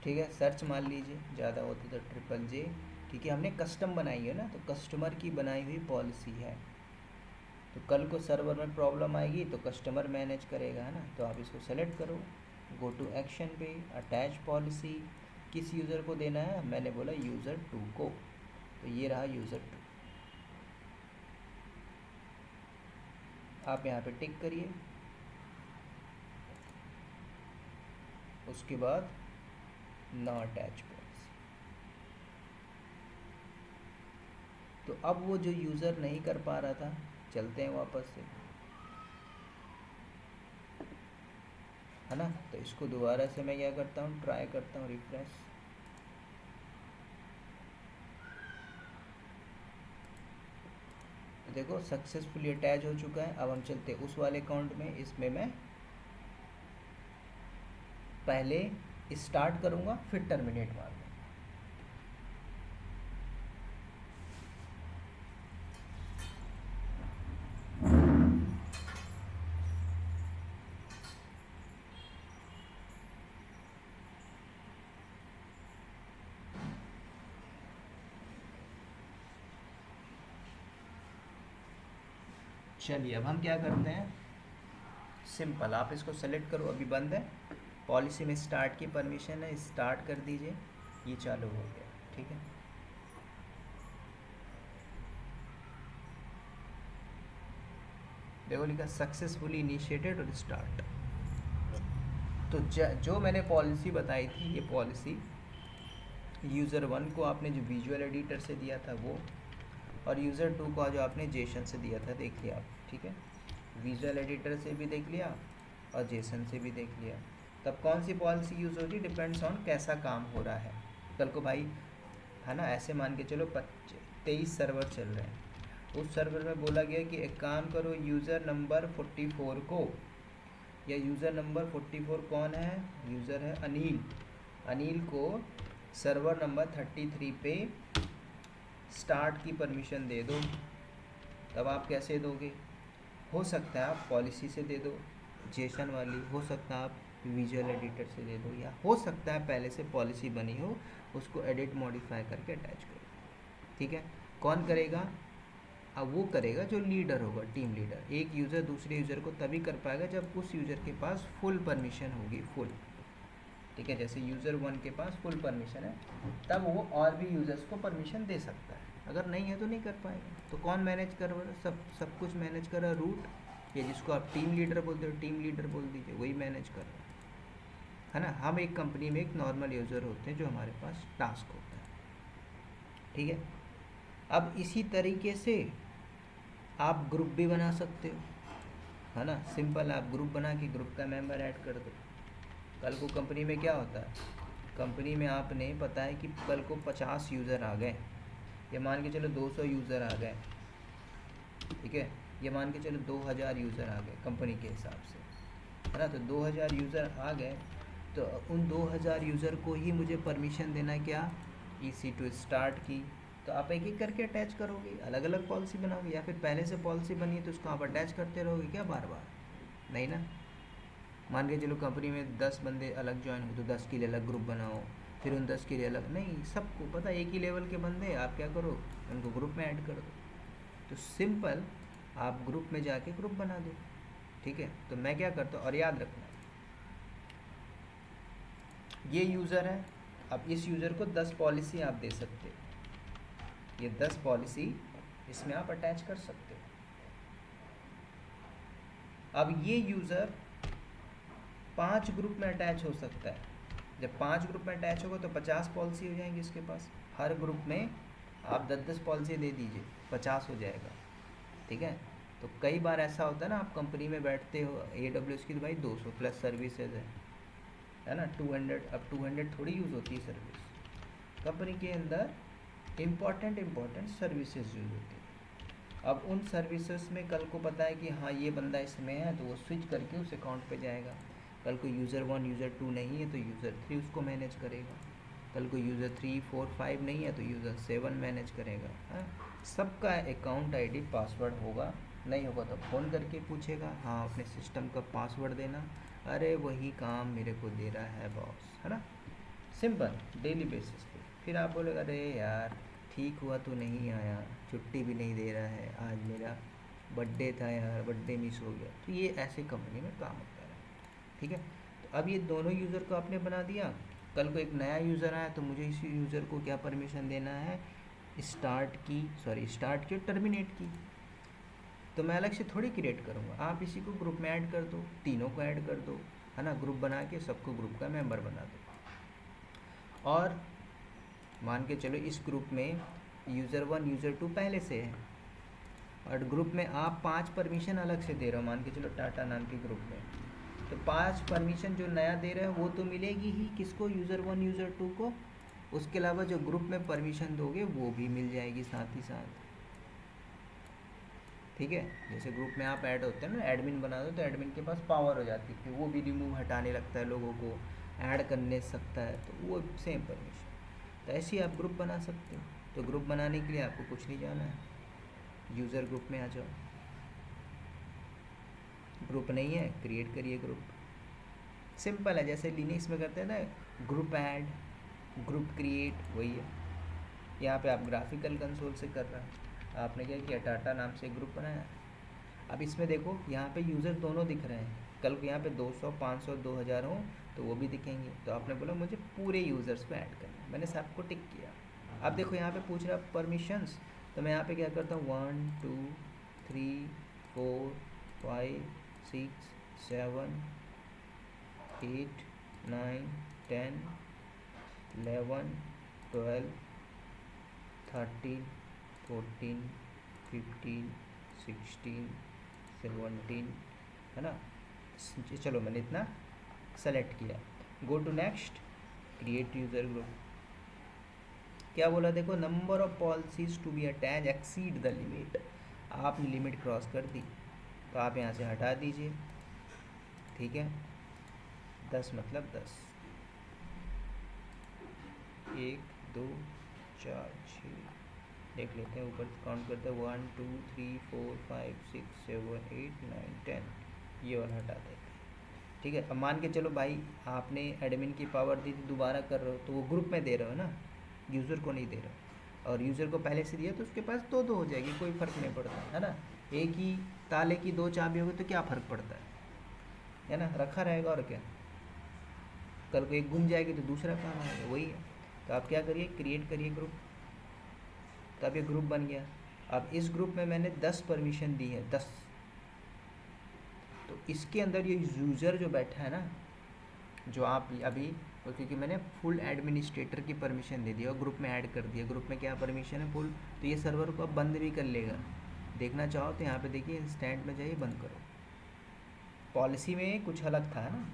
ठीक है, सर्च मार लीजिए, ज़्यादा होता तो JJJ, क्योंकि हमने कस्टम बनाई है ना, तो कस्टमर की बनाई हुई पॉलिसी है। तो कल को सर्वर में प्रॉब्लम आएगी तो कस्टमर मैनेज करेगा, है ना। तो आप इसको सेलेक्ट करो, गो टू एक्शन पे, अटैच पॉलिसी, किस यूज़र को देना है, मैंने बोला यूज़र 2 को, तो ये रहा यूज़र 2। आप यहाँ पे टिक करिए, उसके बाद नो अटैच पॉलिसी, तो अब वो जो यूज़र नहीं कर पा रहा था, चलते हैं वापस से, है ना। तो इसको दोबारा से मैं क्या करता हूँ, ट्राई करता हूँ, रिफ्रेश। तो देखो सक्सेसफुली अटैच हो चुका है। अब हम चलते हैं उस वाले अकाउंट में, इसमें मैं पहले स्टार्ट करूँगा फिर टर्मिनेट मारूंगा। चलिए अब हम क्या करते हैं, सिंपल आप इसको सेलेक्ट करो, अभी बंद है, पॉलिसी में स्टार्ट की परमिशन है, स्टार्ट कर दीजिए, ये चालू हो गया, ठीक है। देखो लिखा सक्सेसफुली इनिशिएटेड और स्टार्ट। तो जो मैंने पॉलिसी बताई थी, ये पॉलिसी यूज़र 1 को आपने जो विजुअल एडिटर से दिया था वो, और यूज़र 2 को जो आपने जेसन से दिया था, देख लिया आप, ठीक है। विजुअल एडिटर से भी देख लिया और जेसन से भी देख लिया। तब कौन सी पॉलिसी यूज़ होगी, डिपेंड्स ऑन कैसा काम हो रहा है। कल को भाई, है ना, ऐसे मान के चलो 23 सर्वर चल रहे हैं, उस सर्वर में बोला गया कि एक काम करो, यूज़र नंबर 44 को, या यूज़र नंबर 44 कौन है, यूज़र है अनिल, अनिल को सर्वर नंबर 33 पे स्टार्ट की परमिशन दे दो। तब आप कैसे दोगे, हो सकता है आप पॉलिसी से दे दो जेसन वाली, हो सकता है आप विजुअल एडिटर से दे दो, या हो सकता है पहले से पॉलिसी बनी हो, उसको एडिट मॉडिफाई करके अटैच करो, ठीक है। कौन करेगा, अब वो करेगा जो लीडर होगा, टीम लीडर। एक यूज़र दूसरे यूज़र को तभी कर पाएगा जब उस यूज़र के पास फुल परमिशन होगी, फुल, ठीक है। जैसे यूज़र 1 के पास फुल परमिशन है, तब वो और भी यूज़र्स को परमिशन दे सकता है, अगर नहीं है तो नहीं कर पाएगा। तो कौन मैनेज कर रहा है, सब कुछ मैनेज कर रहा है, रूट, या जिसको आप टीम लीडर बोलते हो, टीम लीडर बोल दीजिए, वही मैनेज कर रहा है ना। हम एक कंपनी में एक नॉर्मल यूज़र होते हैं जो हमारे पास टास्क होता है, ठीक है। अब इसी तरीके से आप ग्रुप भी बना सकते हो, है ना। सिंपल, आप ग्रुप बना के ग्रुप का मेंबर ऐड कर दो। कल को कंपनी में क्या होता है, कंपनी में आपने पता है कि कल को 50 यूज़र आ गए, ये मान के चलो 200 यूज़र आ गए, ठीक है, ये मान के चलो 2000 यूज़र आ गए कंपनी के हिसाब से, है ना। तो 2000 यूज़र आ गए, तो उन 2000 यूज़र को ही मुझे परमिशन देना क्या, EC2 स्टार्ट की। तो आप एक एक करके अटैच करोगे, अलग अलग पॉलिसी बनाओगे, या फिर पहले से पॉलिसी बनी है तो उसको आप अटैच करते रहोगे क्या बार बार, नहीं ना। मान के चलो कंपनी में 10 बंदे अलग ज्वाइन हो, तो 10 के लिए अलग ग्रुप बनाओ, फिर उन 10 के लिए अलग, नहीं, सबको पता एक ही लेवल के बंदे, आप क्या करो, उनको ग्रुप में ऐड कर दो। तो सिंपल, आप ग्रुप में जाके ग्रुप बना दो, ठीक है। तो मैं क्या करता हूँ, और याद रखना, ये यूज़र है, अब इस यूज़र को 10 पॉलिसी आप दे सकते हो, ये 10 पॉलिसी इसमें आप अटैच कर सकते हो। अब ये यूज़र 5 ग्रुप में अटैच हो सकता है, जब 5 ग्रुप में अटैच होगा तो 50 पॉलिसी हो जाएंगी इसके पास, हर ग्रुप में आप 10-10 पॉलिसी दे दीजिए, 50 हो जाएगा, ठीक है। तो कई बार ऐसा होता है ना, आप कंपनी में बैठते हो, AWS की तो भाई 200 प्लस सर्विसेज है ना, 200, अब 200 थोड़ी यूज़ होती है सर्विस, कंपनी के अंदर इम्पॉर्टेंट सर्विसेज यूज़ होती है। अब उन सर्विसेज में कल को पता है कि हाँ ये बंदा इसमें है, तो वो स्विच करके उस अकाउंट पे जाएगा। कल को यूज़र 1 यूज़र 2 नहीं है तो यूज़र 3 उसको मैनेज करेगा, कल को यूज़र 3 4 5 नहीं है तो यूज़र 7 मैनेज करेगा, हाँ। सबका अकाउंट ID पासवर्ड होगा, नहीं होगा तो फ़ोन करके पूछेगा, हाँ अपने सिस्टम का पासवर्ड देना, अरे वही काम मेरे को दे रहा है बॉस, है ना। सिंपल, डेली बेसिस पे। फिर आप बोलेगा अरे यार ठीक हुआ तो नहीं आया, छुट्टी भी नहीं दे रहा है, आज मेरा बर्थडे था यार, बर्थडे मिस हो गया। तो ये ऐसे कंपनी में काम होता है, ठीक है। तो अब ये दोनों यूज़र को आपने बना दिया, कल को एक नया यूज़र आया तो मुझे इसी यूज़र को क्या परमिशन देना है, स्टार्ट की और टर्मिनेट की। तो मैं अलग से थोड़ी क्रिएट करूँगा, आप इसी को ग्रुप में ऐड कर दो, तीनों को ऐड कर दो, है ना, ग्रुप बना के सबको ग्रुप का मेंबर बना दो। और मान के चलो इस ग्रुप में यूज़र 1 यूज़र 2 पहले से है, और ग्रुप में आप 5 परमिशन अलग से दे रहे हो, मान के चलो टाटा नाम के ग्रुप में, तो 5 परमिशन जो नया दे रहे हो वो तो मिलेगी ही किसको, यूज़र 1 यूज़र 2 को। उसके अलावा जो ग्रुप में परमिशन दोगे वो भी मिल जाएगी साथ ही साथ, ठीक है। जैसे ग्रुप में आप ऐड होते हैं ना, एडमिन बना दो तो एडमिन के पास पावर हो जाती है, वो भी रिमूव हटाने लगता है लोगों को, ऐड करने सकता है, तो वो सेम परमिशन। तो ऐसे ही आप ग्रुप बना सकते हो। तो ग्रुप बनाने के लिए आपको कुछ नहीं जाना है, यूज़र ग्रुप में आ जाओ, ग्रुप नहीं है क्रिएट करिए ग्रुप, सिंपल है। जैसे लिनक्स में करते हैं ना, ग्रुप ऐड, ग्रुप क्रिएट, वही है। यहाँ पे आप ग्राफिकल कंसोल से कर रहे हैं, आपने क्या किया, टाटा नाम से ग्रुप बनाया। अब इसमें देखो यहाँ पे यूज़र दोनों दिख रहे हैं, कल को यहाँ पे 200 500 2000 हो तो वो भी दिखेंगे। तो आपने बोला मुझे पूरे यूज़र्स को ऐड करना है, मैंने सबको टिक किया। अब देखो यहाँ पे पूछ रहा परमिशंस, तो मैं यहाँ पे क्या करता हूँ, 1 2 3 4 5 6 7 8 9 10 11 12 13 14 15 16 17, है ना। चलो मैंने इतना सेलेक्ट किया, go to next, create user group. क्या बोला देखो, number of policies to be attach exceed the limit, आपने लिमिट क्रॉस कर दी तो आप यहाँ से हटा दीजिए, ठीक है। 10 मतलब 10, 1 2 4 6, देख लेते हैं ऊपर काउंट करते हैं, 1 2 3 4 5 6 7 8 9 10, ये वाला हटा देते हैं, ठीक है। अब मान के चलो भाई आपने एडमिन की पावर दी थी, दोबारा कर रहे हो तो वो ग्रुप में दे रहे हो ना, यूज़र को नहीं दे रहे हो, और यूज़र को पहले से दिया तो उसके पास दो दो हो जाएगी, कोई फ़र्क नहीं पड़ता है ना। एक ही ताले की 2 चाबी होगी तो क्या फ़र्क पड़ता है ना, रखा रहेगा और क्या, कल को एक गुम जाएगी तो दूसरा काम आएगा, वही है। तो आप क्या करिए, क्रिएट करिए ग्रुप, तो अब ये ग्रुप बन गया। अब इस ग्रुप में मैंने 10 परमिशन दी है, 10, तो इसके अंदर ये यूज़र जो बैठा है ना, जो आप अभी, तो क्योंकि मैंने फुल एडमिनिस्ट्रेटर की परमिशन दे दी और ग्रुप में ऐड कर दिया, ग्रुप में क्या परमिशन है, फुल, तो ये सर्वर को अब बंद भी कर लेगा। देखना चाहो तो यहाँ पे देखिए, इंस्टेंट में जाइए, बंद करो। पॉलिसी में कुछ अलग था ना,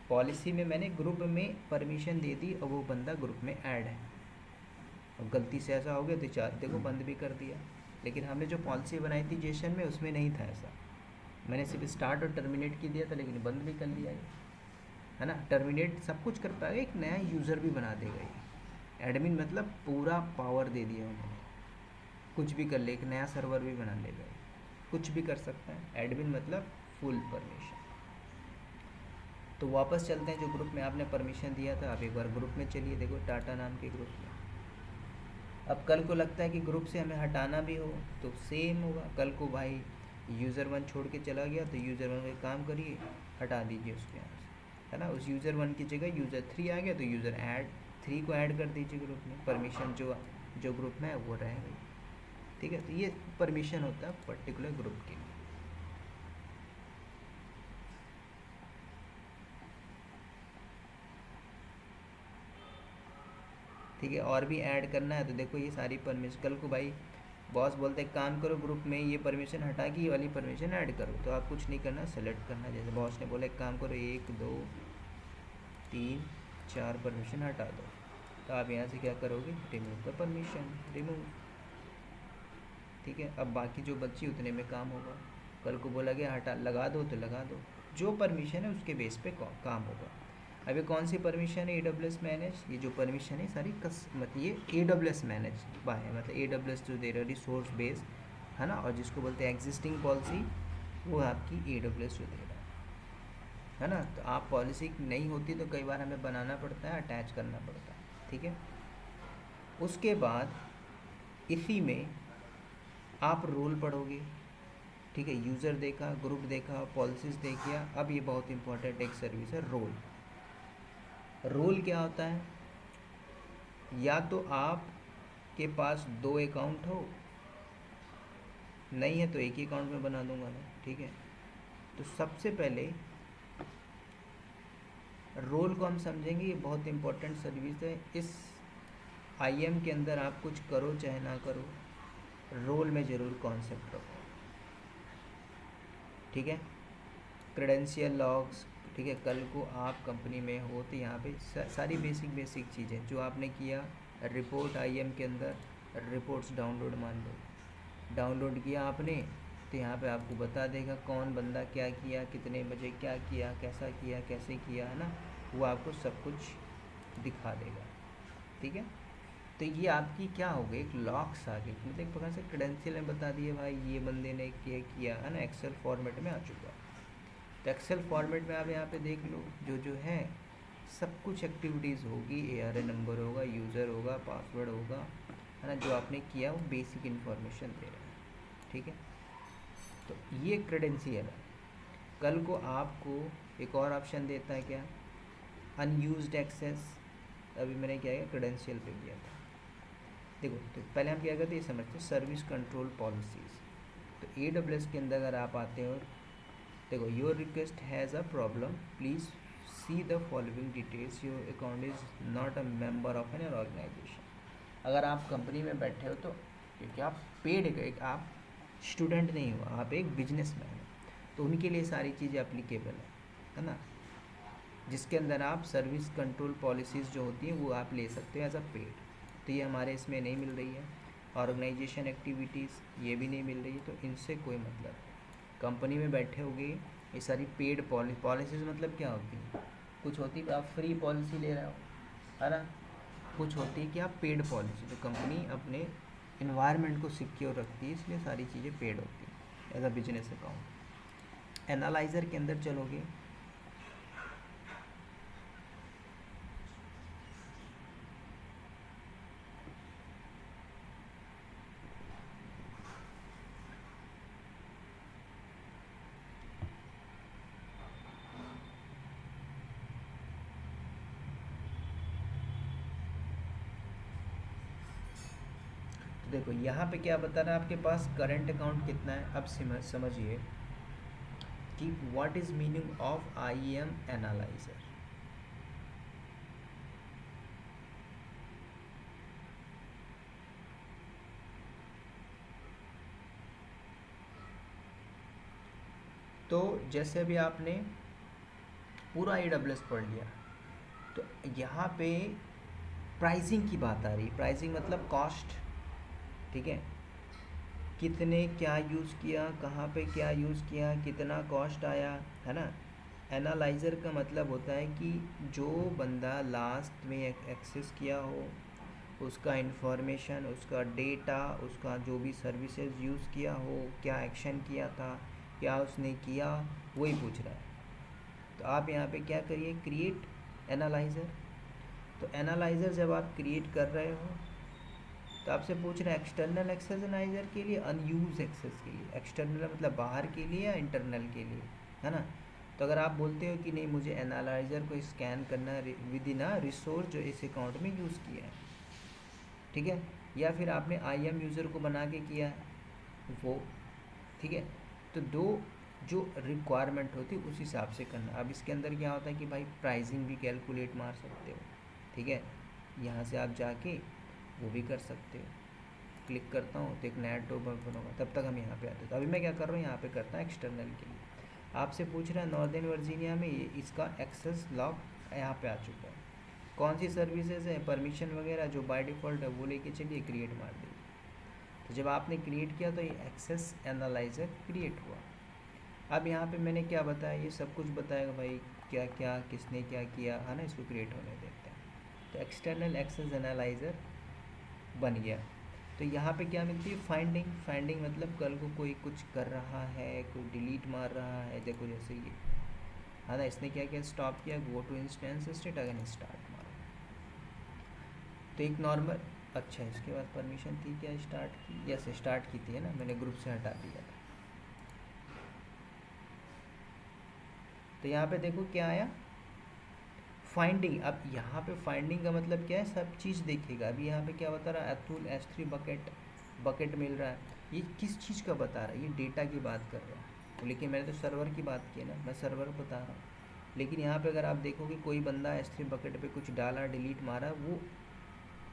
पॉलिसी में मैंने ग्रुप में परमिशन दे दी और वो बंदा ग्रुप में ऐड है, अब गलती से ऐसा हो गया तो चार देखो बंद भी कर दिया। लेकिन हमने जो पॉलिसी बनाई थी जेसन में, उसमें नहीं था ऐसा, मैंने सिर्फ स्टार्ट और टर्मिनेट की दिया था, लेकिन बंद भी कर लिया ये, है ना। टर्मिनेट सब कुछ कर पाएगा, एक नया यूज़र भी बना देगा ये, एडमिन मतलब पूरा पावर दे दिया उन्होंने, कुछ भी कर ले, एक नया सर्वर भी बना लेगा ये, कुछ भी कर सकता है, एडमिन मतलब फुल परमिशन। तो वापस चलते हैं जो ग्रुप में आपने परमिशन दिया था, आप एक बार ग्रुप में चलिए, देखो टाटा नाम के ग्रुप में। अब कल को लगता है कि ग्रुप से हमें हटाना भी हो तो सेम होगा, कल को भाई यूज़र 1 छोड़ के चला गया तो यूज़र 1 का काम करिए, हटा दीजिए उसके यहाँ से, है ना। उस यूज़र 1 की जगह यूज़र 3 आ गया तो यूज़र 3 को ऐड कर दीजिए ग्रुप में, परमिशन जो ग्रुप में है वो रहेगा, ठीक है। तो ये परमिशन होता है पर्टिकुलर ग्रुप के लिए। ठीक है, और भी ऐड करना है तो देखो ये सारी परमिशन, कल को भाई बॉस बोलते हैं काम करो ग्रुप में, ये परमिशन हटा के ये वाली परमिशन ऐड करो, तो आप कुछ नहीं करना, सेलेक्ट करना। जैसे बॉस ने बोला एक काम करो, 1 2 3 4 परमिशन हटा दो, तो आप यहाँ से क्या करोगे, रिमूव द परमिशन, रिमूव, ठीक है। अब बाकी जो बच्ची उतने में काम होगा, कल को बोला गया हटा लगा दो तो लगा दो, जो परमिशन है उसके बेस पे काम होगा। अभी कौन सी परमिशन है, AWS मैनेज, ये जो परमिशन है सारी मतलब ये AWS मैनेज बाय, मतलब AWS जो दे रहा है रिसोर्स बेस, है ना, और जिसको बोलते हैं एग्जिस्टिंग पॉलिसी, वो आपकी AWS जो दे रहा है ना। तो आप पॉलिसी नहीं होती तो कई बार हमें बनाना पड़ता है, अटैच करना पड़ता है, ठीक है। उसके बाद इसी में आप रोल पढ़ोगे, ठीक है। यूज़र देखा, ग्रुप देखा, पॉलिसीज़ देखिए, अब ये बहुत इंपॉर्टेंट एक सर्विस है रोल। रोल क्या होता है, या तो आप के पास 2 अकाउंट हो, नहीं है तो एक ही अकाउंट में बना दूंगा मैं, ठीक है। तो सबसे पहले रोल को हम समझेंगे, ये बहुत इंपॉर्टेंट सर्विस है। इस आईएम के अंदर आप कुछ करो चाहे ना करो, रोल में ज़रूर कॉन्सेप्ट रखो, ठीक है। क्रेडेंशियल लॉग्स, ठीक है। कल को आप कंपनी में हो तो यहाँ पे सारी बेसिक चीज़ें जो आपने किया, रिपोर्ट आईएम के अंदर, रिपोर्ट्स डाउनलोड मान लो, डाउनलोड किया आपने तो यहाँ पे आपको बता देगा कौन बंदा क्या किया, कितने बजे क्या किया, कैसा किया, कैसे किया, है ना, वो आपको सब कुछ दिखा देगा, ठीक है। तो ये आपकी क्या हो गई, एक लॉक्स आ गई, मतलब एक प्रकार से क्रेडेंशियल में बता दिए भाई ये बंदे ने किया किया, है ना, एक्सेल फॉर्मेट में आ चुका। तो एक्सेल फॉर्मेट में आप यहाँ पे देख लो जो है सब कुछ एक्टिविटीज़ होगी, ARN नंबर होगा, यूज़र होगा, पासवर्ड होगा, है ना, जो आपने किया वो बेसिक इन्फॉर्मेशन दे रहा है, ठीक है। तो ये क्रेडेंशियल है। कल को आपको एक और ऑप्शन देता है क्या, अनयूज्ड एक्सेस। अभी मैंने क्या किया, क्रेडेंशियल पे किया था। देखो तो पहले हम क्या करते हैं, ये समझते हैं सर्विस कंट्रोल पॉलिसीज़। तो AWS के अंदर अगर आप आते हो, देखो your request has a problem, please see the following details, your account is not a member of an organization. अगर आप कंपनी में बैठे हो तो, क्योंकि आप पेड, आप स्टूडेंट नहीं हो, आप एक बिजनेसमैन हो, तो उनके लिए सारी चीज़ें अप्लीकेबल है ना, जिसके अंदर आप सर्विस कंट्रोल पॉलिसीज़ जो होती हैं वो आप ले सकते हो एज अ पेड। तो ये हमारे इसमें नहीं मिल रही है। ऑर्गेनाइजेशन एक्टिविटीज़ ये भी नहीं मिल रही है, तो इनसे कोई मतलब नहीं। कंपनी में बैठे होगे, ये सारी पेड पॉलिसीज़ मतलब क्या होती है, कुछ होती है आप फ्री पॉलिसी ले रहे हो, है ना, कुछ होती है कि आप पेड पॉलिसी, तो कंपनी अपने इन्वायरमेंट को सिक्योर रखती है, इसलिए सारी चीज़ें पेड होती हैं as a business account. Analyzer के अंदर चलोगे, तो देखो यहाँ पे क्या बता रहा है, आपके पास करंट अकाउंट कितना है। अब समझिए कि what is meaning of IEM analyser. तो जैसे अभी आपने पूरा AWS पढ़ लिया, तो यहाँ पे प्राइसिंग की बात आ रही है। प्राइसिंग मतलब कॉस्ट, ठीक है, कितने क्या यूज़ किया, कहाँ पे क्या यूज़ किया, कितना कॉस्ट आया, है ना। एनालाइज़र का मतलब होता है कि जो बंदा लास्ट में एक्सेस किया हो, उसका इन्फॉर्मेशन, उसका डेटा, उसका जो भी सर्विसेज यूज़ किया हो, क्या एक्शन किया था, क्या उसने किया, वही पूछ रहा है। तो आप यहाँ पे क्या करिए, क्रिएट एनालाइज़र। तो एनालाइज़र जब आप क्रिएट कर रहे हो तो आपसे पूछ रहे हैं एक्सटर्नल एक्सेस एनालाइज़र के लिए, अनयूज एक्सेस के लिए। एक्सटर्नल मतलब बाहर के लिए या इंटरनल के लिए, है ना। तो अगर आप बोलते हो कि नहीं मुझे एनालाइज़र को स्कैन करना है विद इन अ रिसोर्स जो इस अकाउंट में यूज़ किया है, ठीक है, या फिर आपने IM यूज़र को बना के किया है वो, ठीक है। तो दो जो रिक्वायरमेंट होती है उस हिसाब से करना। अब इसके अंदर क्या होता है कि भाई प्राइसिंग भी कैलकुलेट मार सकते हो, ठीक है, यहाँ से आप जाके वो भी कर सकते हो। क्लिक करता हूँ तो एक नया टैब ओपन होगा, तब तक हम यहाँ पे आते हैं। तो अभी मैं क्या कर रहा हूँ, यहाँ पे करता हूँ एक्सटर्नल के लिए। आपसे पूछ रहा है नॉर्दर्न वर्जीनिया में ये इसका एक्सेस लॉग यहाँ पे आ चुका है, कौन सी सर्विसेज है, परमिशन वगैरह जो बाय डिफ़ॉल्ट है वो लेके चलिए क्रिएट मार दीजिए। तो जब आपने क्रिएट किया तो ये एक्सेस एनालाइज़र क्रिएट हुआ। अब यहाँ पे मैंने क्या बताया, ये सब कुछ बताएगा भाई क्या क्या किसने क्या किया, है ना, इसको क्रिएट होने देते हैं। तो एक्सटर्नल एक्सेस एनालाइज़र बन गया। तो यहाँ पे क्या मिलती है, फाइंडिंग। फाइंडिंग मतलब कल को कोई कुछ कर रहा है, कोई डिलीट मार रहा है, देखो जैसे ये, है ना, इसने क्या किया, स्टॉप किया, go to instance state, again start मारो। तो एक नॉर्मल, अच्छा इसके बाद परमिशन थी क्या, स्टार्ट की, यस स्टार्ट की थी, है ना, मैंने ग्रुप से हटा दिया था। तो यहाँ पे देखो क्या आया, फाइंडिंग। अब यहाँ पे फाइंडिंग का मतलब क्या है, सब चीज़ देखेगा। अभी यहाँ पे क्या बता रहा है, अतुल S3 बकेट मिल रहा है, ये किस चीज़ का बता रहा है, ये डेटा की बात कर रहा है। लेकिन मैंने तो सर्वर की बात की ना, मैं सर्वर बता रहा हूँ। लेकिन यहाँ पे अगर आप देखोगे कोई बंदा S3 बकेट पे कुछ डाला, डिलीट मारा, वो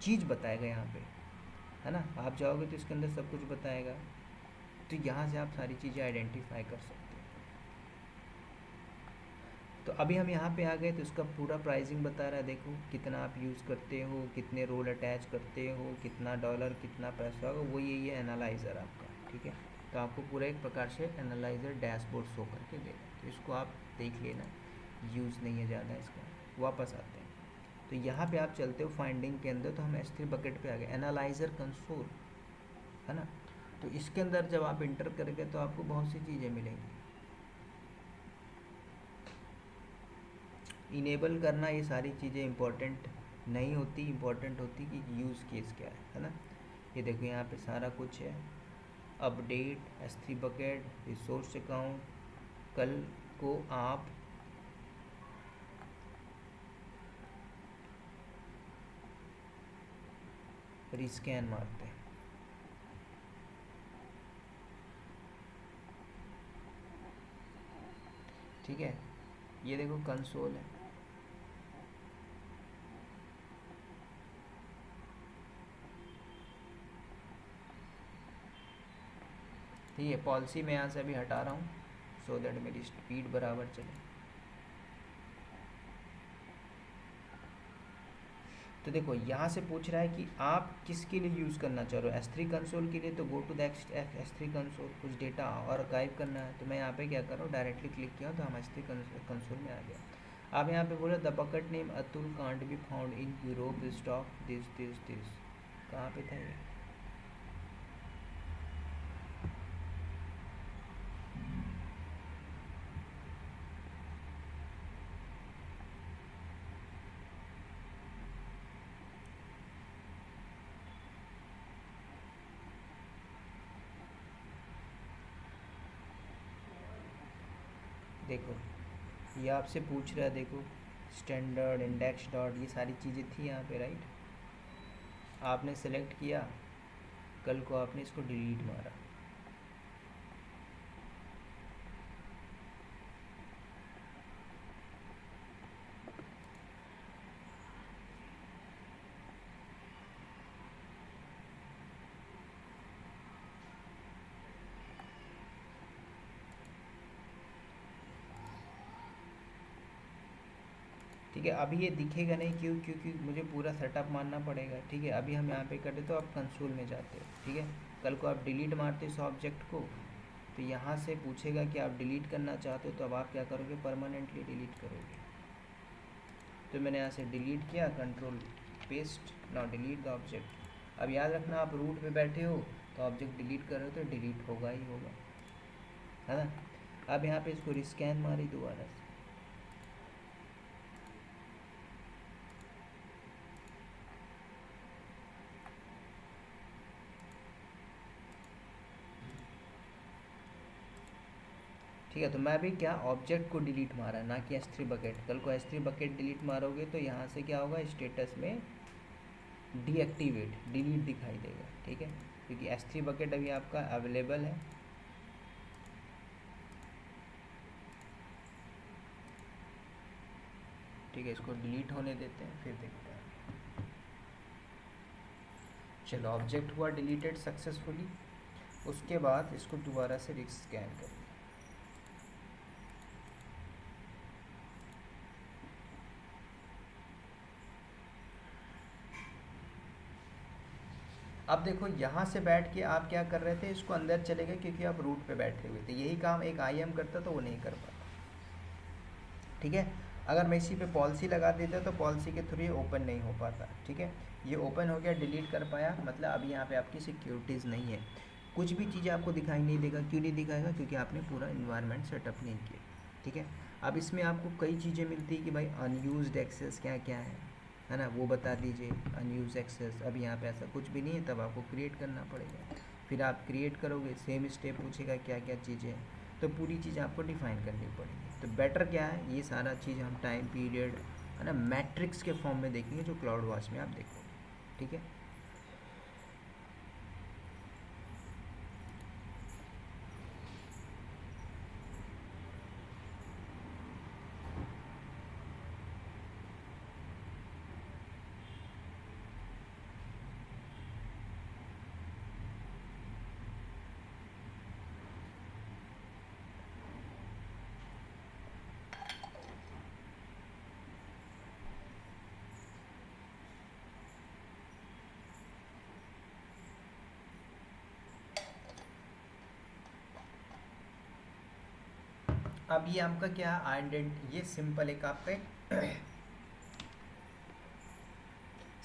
चीज़ बताएगा यहाँ पे, है ना। आप जाओगे तो इसके अंदर सब कुछ बताएगा, तो यहाँ से आप सारी चीज़ें आइडेंटिफाई कर सकते हो। तो अभी हम यहाँ पे आ गए तो इसका पूरा प्राइसिंग बता रहा है, देखो कितना आप यूज़ करते हो, कितने रोल अटैच करते हो, कितना डॉलर, कितना पैसा होगा, वो यही है एनालाइज़र आपका, ठीक है। तो आपको पूरा एक प्रकार से एनालाइज़र डैशबोर्ड शो करके देगा, तो इसको आप देख लेना, यूज़ नहीं है ज़्यादा इसका। वापस आते हैं तो यहाँ पे आप चलते हो फाइंडिंग के अंदर, तो हम S3 बकेट पे आ गए, एनालाइज़र कंसोल, है ना। तो इसके अंदर जब आप इंटर करेंगे तो आपको बहुत सी चीज़ें मिलेंगी। इनेबल करना, ये सारी चीज़ें इंपॉर्टेंट नहीं होती, इंपॉर्टेंट होती कि यूज़ केस क्या है ना। ये देखो यहाँ पे सारा कुछ है, update, S3 bucket, resource account. कल को आप रिस्कैन मारते हैं, ठीक है। ये देखो कंसोल है, ठीक है। पॉलिसी मैं यहाँ से अभी हटा रहा हूँ सो दैट मेरी स्पीड बराबर चले। तो देखो यहाँ से पूछ रहा है कि आप किसके लिए यूज़ करना चाह रहे हो, S3 कंसोल के लिए, तो go to the S3 console, कुछ डेटा और अर्काइव करना है, तो मैं यहाँ पे क्या कर रहा हूँ, डायरेक्टली क्लिक किया तो हम S3 कंसोल में आ गया। अब यहाँ पे बोला the bucket name Atul can't be found in Europe stock this this this, कहाँ पे था ये। देखो ये आपसे पूछ रहा है, देखो स्टैंडर्ड, इंडेक्स डॉट, ये सारी चीज़ें थी यहाँ पे, राइट। आपने सेलेक्ट किया, कल को आपने इसको डिलीट मारा, ठीक है। अभी ये दिखेगा नहीं, क्यों, क्योंकि मुझे पूरा सेटअप मानना पड़ेगा, ठीक है। अभी हम यहाँ पे करते तो आप कंसोल में जाते हो, ठीक है। कल को आप डिलीट मारते इस ऑब्जेक्ट को, तो यहाँ से पूछेगा कि आप डिलीट करना चाहते हो, तो अब आप क्या करोगे, परमानेंटली डिलीट करोगे। तो मैंने यहाँ से डिलीट किया, control paste, now delete the object. अब याद रखना, आप रूट पे बैठे हो तो ऑब्जेक्ट डिलीट कर रहे हो तो डिलीट होगा ही होगा, है ना। अब यहाँ पे इसको रिस्कैन मारी दोबारा से, ठीक है। तो मैं भी क्या, ऑब्जेक्ट को डिलीट मारा ना कि S3 बकेट। कल को S3 बकेट डिलीट मारोगे तो यहाँ से क्या होगा, स्टेटस में डीएक्टिवेट, डिलीट दिखाई देगा, ठीक है, क्योंकि S3 बकेट अभी आपका अवेलेबल है। ठीक है, इसको डिलीट होने देते हैं, फिर देखते हैं। चलो ऑब्जेक्ट हुआ डिलीटेड सक्सेसफुली। उसके बाद इसको दोबारा से रिस्कैन करें। अब देखो यहाँ से बैठ के आप क्या कर रहे थे, इसको अंदर चले गए क्योंकि आप रूट पे बैठे हुए थे। यही काम एक IM करता तो वो नहीं कर पाता, ठीक है। अगर मैं इसी पे पॉलिसी लगा देता तो पॉलिसी के थ्रू ये ओपन नहीं हो पाता, ठीक है। ये ओपन हो गया, डिलीट कर पाया, मतलब अभी यहाँ पे आपकी सिक्योरिटीज़ नहीं है, कुछ भी चीज़ें आपको दिखाई नहीं देगा। क्यों नहीं दिखाएगा, क्योंकि आपने पूरा इन्वायरमेंट सेटअप नहीं किया, ठीक है। अब इसमें आपको कई चीज़ें मिलती है कि भाई अनयूज्ड एक्सेस क्या क्या है ना, वो बता दीजिए। अनयूज एक्सेस, अब यहाँ पे ऐसा कुछ भी नहीं है, तब आपको क्रिएट करना पड़ेगा। फिर आप क्रिएट करोगे, सेम स्टेप पूछेगा क्या क्या चीज़ें हैं, तो पूरी चीज़ आपको डिफ़ाइन करनी पड़ेगी। तो बेटर क्या है, ये सारा चीज़ हम टाइम पीरियड, है ना, मैट्रिक्स के फॉर्म में देखेंगे, जो क्लाउड वॉच में आप देखोगे, ठीक है। अब ये आपका क्या आइडेंट, ये सिंपल एक आपका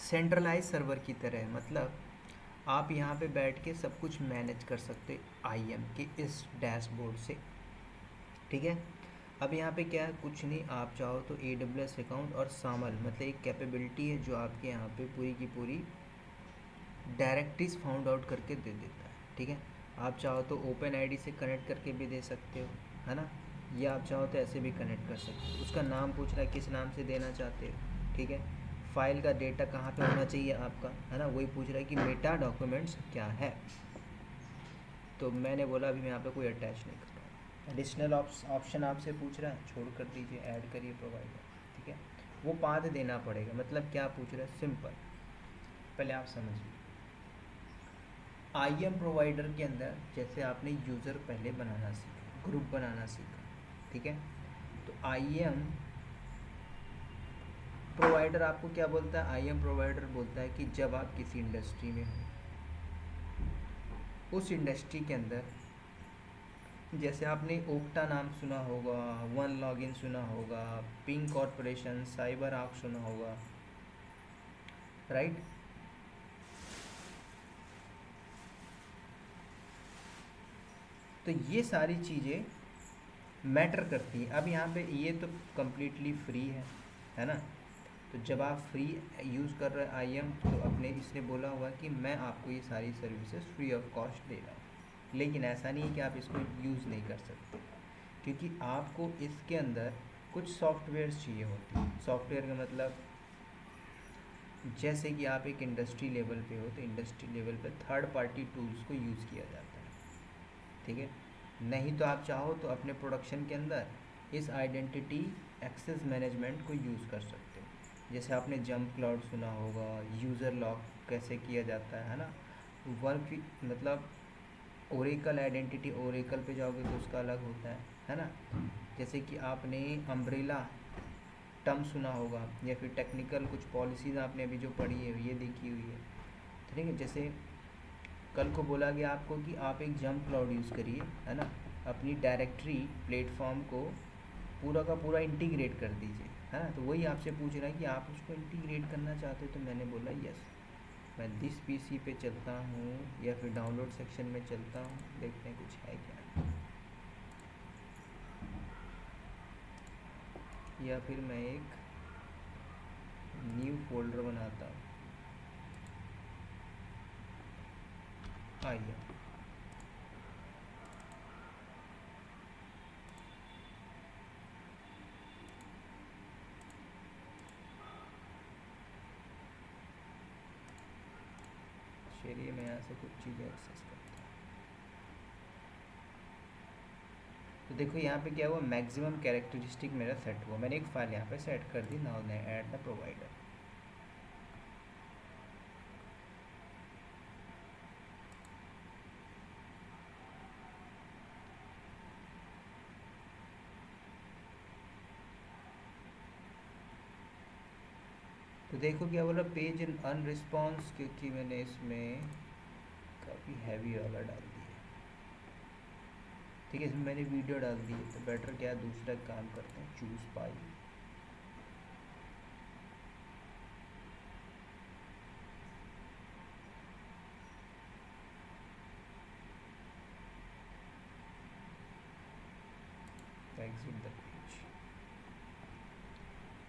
सेंट्रलाइज सर्वर की तरह है। मतलब आप यहाँ पे बैठ के सब कुछ मैनेज कर सकते आईएम के इस डैशबोर्ड से, ठीक है। अब यहाँ पे क्या है, कुछ नहीं, आप चाहो तो AWS अकाउंट और सामल मतलब एक कैपेबिलिटी है जो आपके यहाँ पे पूरी की पूरी डायरेक्टरीज फाउंड आउट करके दे देता है, ठीक है। आप चाहो तो ओपन आईडी से कनेक्ट करके भी दे सकते हो, है ना, या आप चाहो तो ऐसे भी कनेक्ट कर सकते हो। उसका नाम पूछ रहा है, किस नाम से देना चाहते हो, ठीक है। फाइल का डेटा कहाँ पे होना चाहिए आपका, है ना, वही पूछ रहा है कि मेटा डॉक्यूमेंट्स क्या है। तो मैंने बोला अभी मैं यहाँ पे कोई अटैच नहीं कर रहा हूँ। एडिशनल ऑप्शन आपसे पूछ रहा है, छोड़ कर दीजिए, ऐड करिए प्रोवाइडर, ठीक है। वो पाथ देना पड़ेगा, मतलब क्या पूछ रहा है, सिंपल, पहले आप समझिए। आईएम प्रोवाइडर के अंदर जैसे आपने यूज़र पहले बनाना सीखा, ग्रुप बनाना सीखा, ठीक है। तो आईएम प्रोवाइडर आपको क्या बोलता है, आईएम प्रोवाइडर बोलता है कि जब आप किसी इंडस्ट्री में हो, उस इंडस्ट्री के अंदर जैसे आपने ओक्टा नाम सुना होगा, वन लॉगिन सुना होगा, पिंक कॉरपोरेशन, साइबर आर्क सुना होगा, राइट। तो ये सारी चीज़ें मैटर करती हैं। अब यहाँ पे ये तो कम्प्लीटली फ्री है ना। तो जब आप फ्री यूज़ कर रहे हैं आईएम, तो अपने इसने बोला हुआ कि मैं आपको ये सारी सर्विसेज फ्री ऑफ कॉस्ट दे रहा हूँ। लेकिन ऐसा नहीं है कि आप इसको यूज़ नहीं कर सकते, क्योंकि आपको इसके अंदर कुछ सॉफ्टवेयर्स चाहिए होती हैं। सॉफ्टवेयर का मतलब जैसे कि आप एक इंडस्ट्री लेवल पे हो, तो इंडस्ट्री लेवल पे थर्ड पार्टी टूल्स को यूज़ किया जाता है, ठीक है। नहीं तो आप चाहो तो अपने प्रोडक्शन के अंदर इस आइडेंटिटी एक्सेस मैनेजमेंट को यूज़ कर सकते हो। जैसे आपने जंप क्लाउड सुना होगा, यूज़र लॉक कैसे किया जाता है ना। वर्क मतलब ओरेकल आइडेंटिटी, ओरेकल पे जाओगे तो उसका अलग होता है ना। जैसे कि आपने अम्ब्रेला टर्म सुना होगा, या फिर टेक्निकल कुछ पॉलिसीज़ आपने अभी जो पढ़ी है ये देखी हुई है, ठीक है। जैसे कल को बोला गया आपको कि आप एक जंप क्लाउड यूज़ करिए, है ना, अपनी डायरेक्टरी प्लेटफॉर्म को पूरा का पूरा इंटीग्रेट कर दीजिए, है ना। तो वही आपसे पूछ रहा है कि आप उसको इंटीग्रेट करना चाहते हो। तो मैंने बोला यस, मैं दिस पीसी पे चलता हूँ या फिर डाउनलोड सेक्शन में चलता हूँ, देखते हैं कुछ है क्या, या फिर मैं एक न्यू फोल्डर बनाता हूँ। आइए, चलिए मैं यहाँ से कुछ चीज़ें एक्सेस करता हूँ। तो देखो यहाँ पे क्या हुआ, मैक्सिमम कैरेक्टरिस्टिक मेरा सेट हुआ। मैंने एक फाइल यहाँ पे सेट कर दी, नाउ मैं ऐड द प्रोवाइडर। तो देखो क्या बोला, पेज इन अनरिस्पॉन्स, क्योंकि मैंने इसमें काफ़ी हैवी वाला डाल दिया, ठीक है। इसमें मैंने वीडियो डाल दी है, तो बेटर क्या दूसरा काम करते हैं, choose file. Exit the page,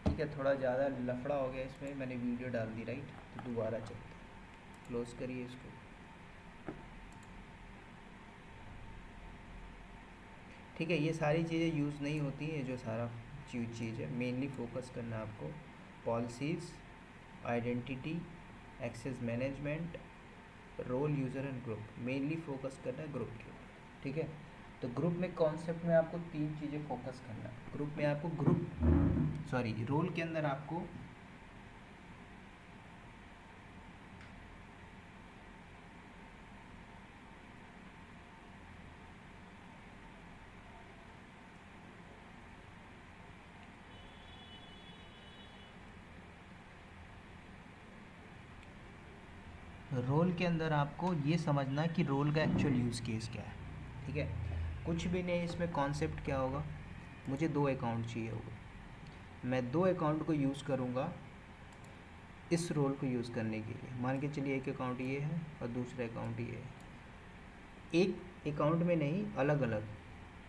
ठीक है। थोड़ा ज़्यादा लफड़ा हो गया इसमें, मैंने वीडियो डाल दी, राइट। तो दोबारा चलते हैं, क्लोज़ करिए इसको। ठीक है, ये सारी चीज़ें यूज़ नहीं होती हैं, जो सारा चीज़ है मेनली फोकस करना है आपको, policies, identity, access management, role, user and group, mainly focus करना है ग्रुप के ऊपर, ठीक है। तो ग्रुप में कॉन्सेप्ट में आपको तीन चीज़ें फोकस करना है। ग्रुप में आपको रोल के अंदर आपको ये समझना कि रोल का एक्चुअल यूज़ केस क्या है, ठीक है। कुछ भी नहीं, इसमें कॉन्सेप्ट क्या होगा, मुझे 2 अकाउंट चाहिए होगा। मैं 2 अकाउंट को यूज़ करूँगा इस रोल को यूज़ करने के लिए। मान के चलिए एक अकाउंट ये है और दूसरा अकाउंट ये है। एक अकाउंट में नहीं, अलग अलग।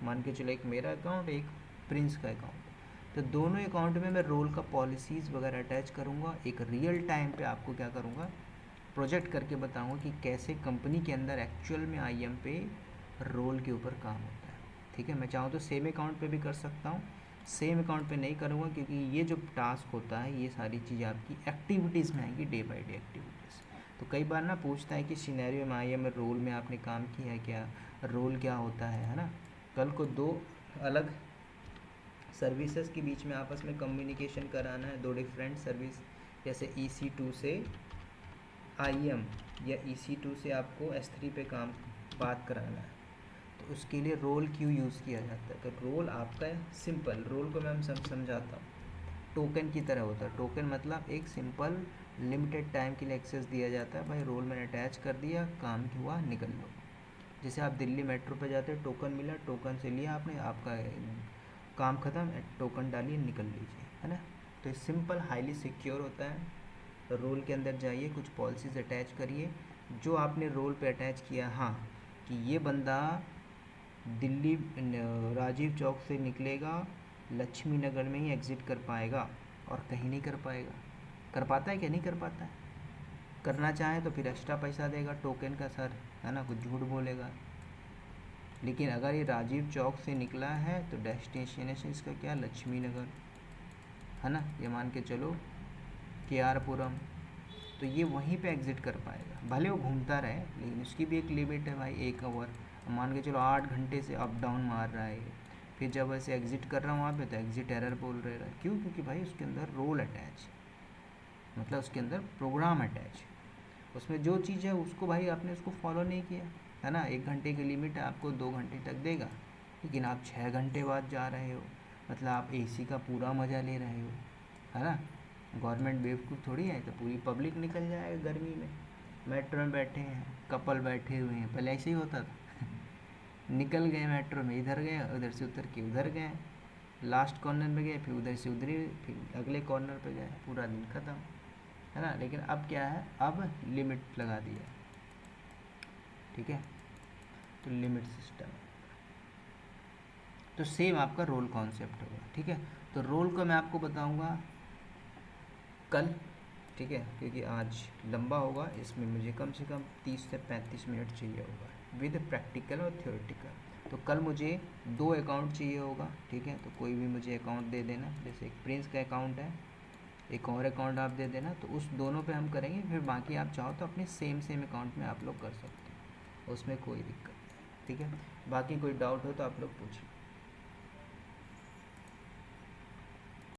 मान के चलो एक मेरा अकाउंट, एक प्रिंस का अकाउंट। तो दोनों अकाउंट में मैं रोल का पॉलिसीज़ वगैरह अटैच करूँगा। एक रियल टाइम पे आपको क्या करूँगा, प्रोजेक्ट करके बताऊँगा कि कैसे कंपनी के अंदर एक्चुअल में आईएम पे रोल के ऊपर काम होता है। ठीक है, मैं चाहूँ तो सेम अकाउंट पे भी कर सकता हूँ, सेम अकाउंट पे नहीं करूँगा, क्योंकि ये जो टास्क होता है ये सारी चीज़ें आपकी एक्टिविटीज़ में आएंगी, डे बाय डे एक्टिविटीज़। तो कई बार ना पूछता है कि सिनेरियो में आईएम रोल में आपने काम किया है क्या, रोल क्या होता है ना। कल को दो अलग सर्विसेज के बीच में आपस में कम्युनिकेशन कराना है, दो डिफरेंट सर्विस, जैसे EC2 से IM या EC2 से आपको S3 पे काम बात कराना है, तो उसके लिए रोल क्यों यूज़ किया जाता है। तो रोल आपका सिंपल, रोल को मैं समझाता हूँ, टोकन की तरह होता है। टोकन मतलब एक सिंपल लिमिटेड टाइम के लिए एक्सेस दिया जाता है। भाई रोल मैंने अटैच कर दिया, काम हुआ, निकल लो। जैसे आप दिल्ली मेट्रो पे जाते हैं, टोकन मिला, टोकन से लिया आपने, आपका काम ख़त्म, टोकन डालिए, निकल लीजिए, है ना। तो ये सिंपल हाईली सिक्योर होता है। तो रोल के अंदर जाइए, कुछ पॉलिसीज़ अटैच करिए। जो आपने रोल पे अटैच किया, हाँ कि ये बंदा दिल्ली राजीव चौक से निकलेगा, लक्ष्मी नगर में ही एग्ज़िट कर पाएगा और कहीं नहीं कर पाएगा। कर पाता है क्या, नहीं कर पाता है। करना चाहे तो फिर एक्स्ट्रा पैसा देगा टोकन का सर, है ना, कुछ झूठ बोलेगा। लेकिन अगर ये राजीव चौक से निकला है तो डेस्टिनेशन इसका क्या, लक्ष्मी नगर, है ना, ये मान के चलो KR पुरम, तो ये वहीं पे एग्ज़िट कर पाएगा। भले वो घूमता रहे, लेकिन उसकी भी एक लिमिट है भाई, 1 आवर। मान के चलो 8 घंटे से अप डाउन मार रहा है ये, फिर जब ऐसे एग्ज़िट कर रहा हूँ वहाँ पे तो एग्ज़िट एरर बोल रहेगा। क्यों, क्योंकि भाई उसके अंदर रोल अटैच, मतलब उसके अंदर प्रोग्राम अटैच, उसमें जो चीज़ है उसको भाई आपने उसको फॉलो नहीं किया, है ना। 1 घंटे की लिमिट है, आपको 2 घंटे तक देगा, लेकिन आप 6 घंटे बाद जा रहे हो, मतलब आप AC का पूरा मज़ा ले रहे हो, है ना। गवर्नमेंट बेवकूफ़ थोड़ी है, तो पूरी पब्लिक निकल जाएगा गर्मी में। मेट्रो में बैठे हैं, कपल बैठे हुए हैं, पहले ऐसे ही होता था निकल गए मेट्रो में, इधर गए, उधर से उतर के उधर गए, लास्ट कॉर्नर में गए, फिर उधर से उधर ही, फिर अगले कॉर्नर पे गए, पूरा दिन ख़त्म, है ना। लेकिन अब क्या है, अब लिमिट लगा दिया, ठीक है, तो लिमिट सिस्टम। तो सेम आपका रोल कॉन्सेप्ट होगा, ठीक है। तो रोल को मैं आपको बताऊंगा कल, ठीक है, क्योंकि आज लंबा होगा, इसमें मुझे कम से कम 30 से 35 मिनट चाहिए होगा विद प्रैक्टिकल और थ्योरेटिकल। तो कल मुझे 2 अकाउंट चाहिए होगा, ठीक है। तो कोई भी मुझे अकाउंट दे देना, जैसे एक प्रिंस का अकाउंट है, एक और अकाउंट आप दे देना, तो उस दोनों पे हम करेंगे। फिर बाकी आप चाहो तो अपने सेम अकाउंट में आप लोग कर सकते हो, उसमें कोई दिक्कत नहीं, ठीक है। बाकी कोई डाउट हो तो आप लोग पूछिए।